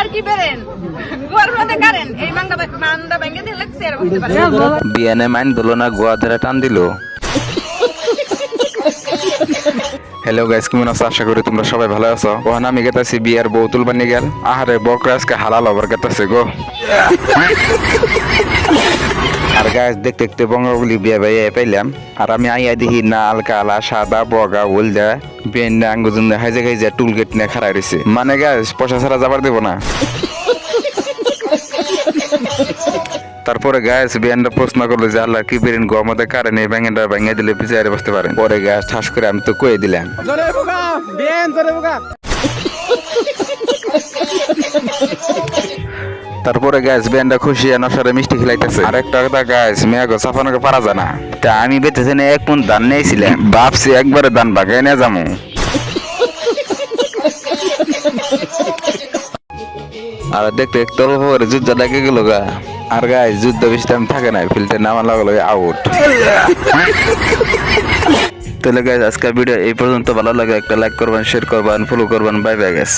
আর কি বেরেন গরমতে কারেন এই মান্ডা ব্যাংকে দিয়ে লাগছে আর বুঝতে পারে বিয়ানে মাইন দিলো না গোয়া ধরে টান দিল। হ্যালো গাইস, কেমন আছো? আশা করি তোমরা সবাই ভালো আছো। ওখানে আমি গেতাছি বিয়ার বৌতুল বানিয়ে গেল। আহারে বকরা আজকে হালাল ওভার গেতাছে গো। আর গাইস দেখতে দেখতে বঙ্গবলি বিয়া ভাই পাইলাম। আর আমি আইয়া দেখি নাল কালা সাদা বগা হলদা বেন্ডা আঙ্গুজন হাইজে হাইজে টুল গেট নিয়ে খাড়া রয়েছে। মানে গাইস পয়সা ছাড়া যাবার দেবো না। তারপরে গাছ বিয়ানটা প্রশ্ন করলো যে আল্লাহ কি বেরিন গমতে কারণ এই ব্যাঙেটা ভেঙে দিলে পিছিয়ে বসতে পারেন। পরে গাছ ঠাস করে আমি তো কয়ে দিলাম। তারপরে গাছ বিয়ানটা খুশি নশারে মিষ্টি খেলাইতেছে। আর একটা কথা গাছ মেয়াগো সাফানোকে পারা যায় না। তা আমি বেঁচেছি না এক মন ধান নিয়েছিলাম, ভাবছি একবারে ধান বাগাই নিয়ে যাবো। আর দেখতে একটু অল্প করে যুদ্ধ লেগে গেল গা। আর গায়ে যুদ্ধ বেশি টাইম থাকে না, ফিল্ডে নামা লাগলো আউট। তাহলে গাইজ আজকের ভিডিও এই পর্যন্ত। ভালো লাগে একটা লাইক করবেন, শেয়ার করবেন, ফলো করবেন। Bye bye guys.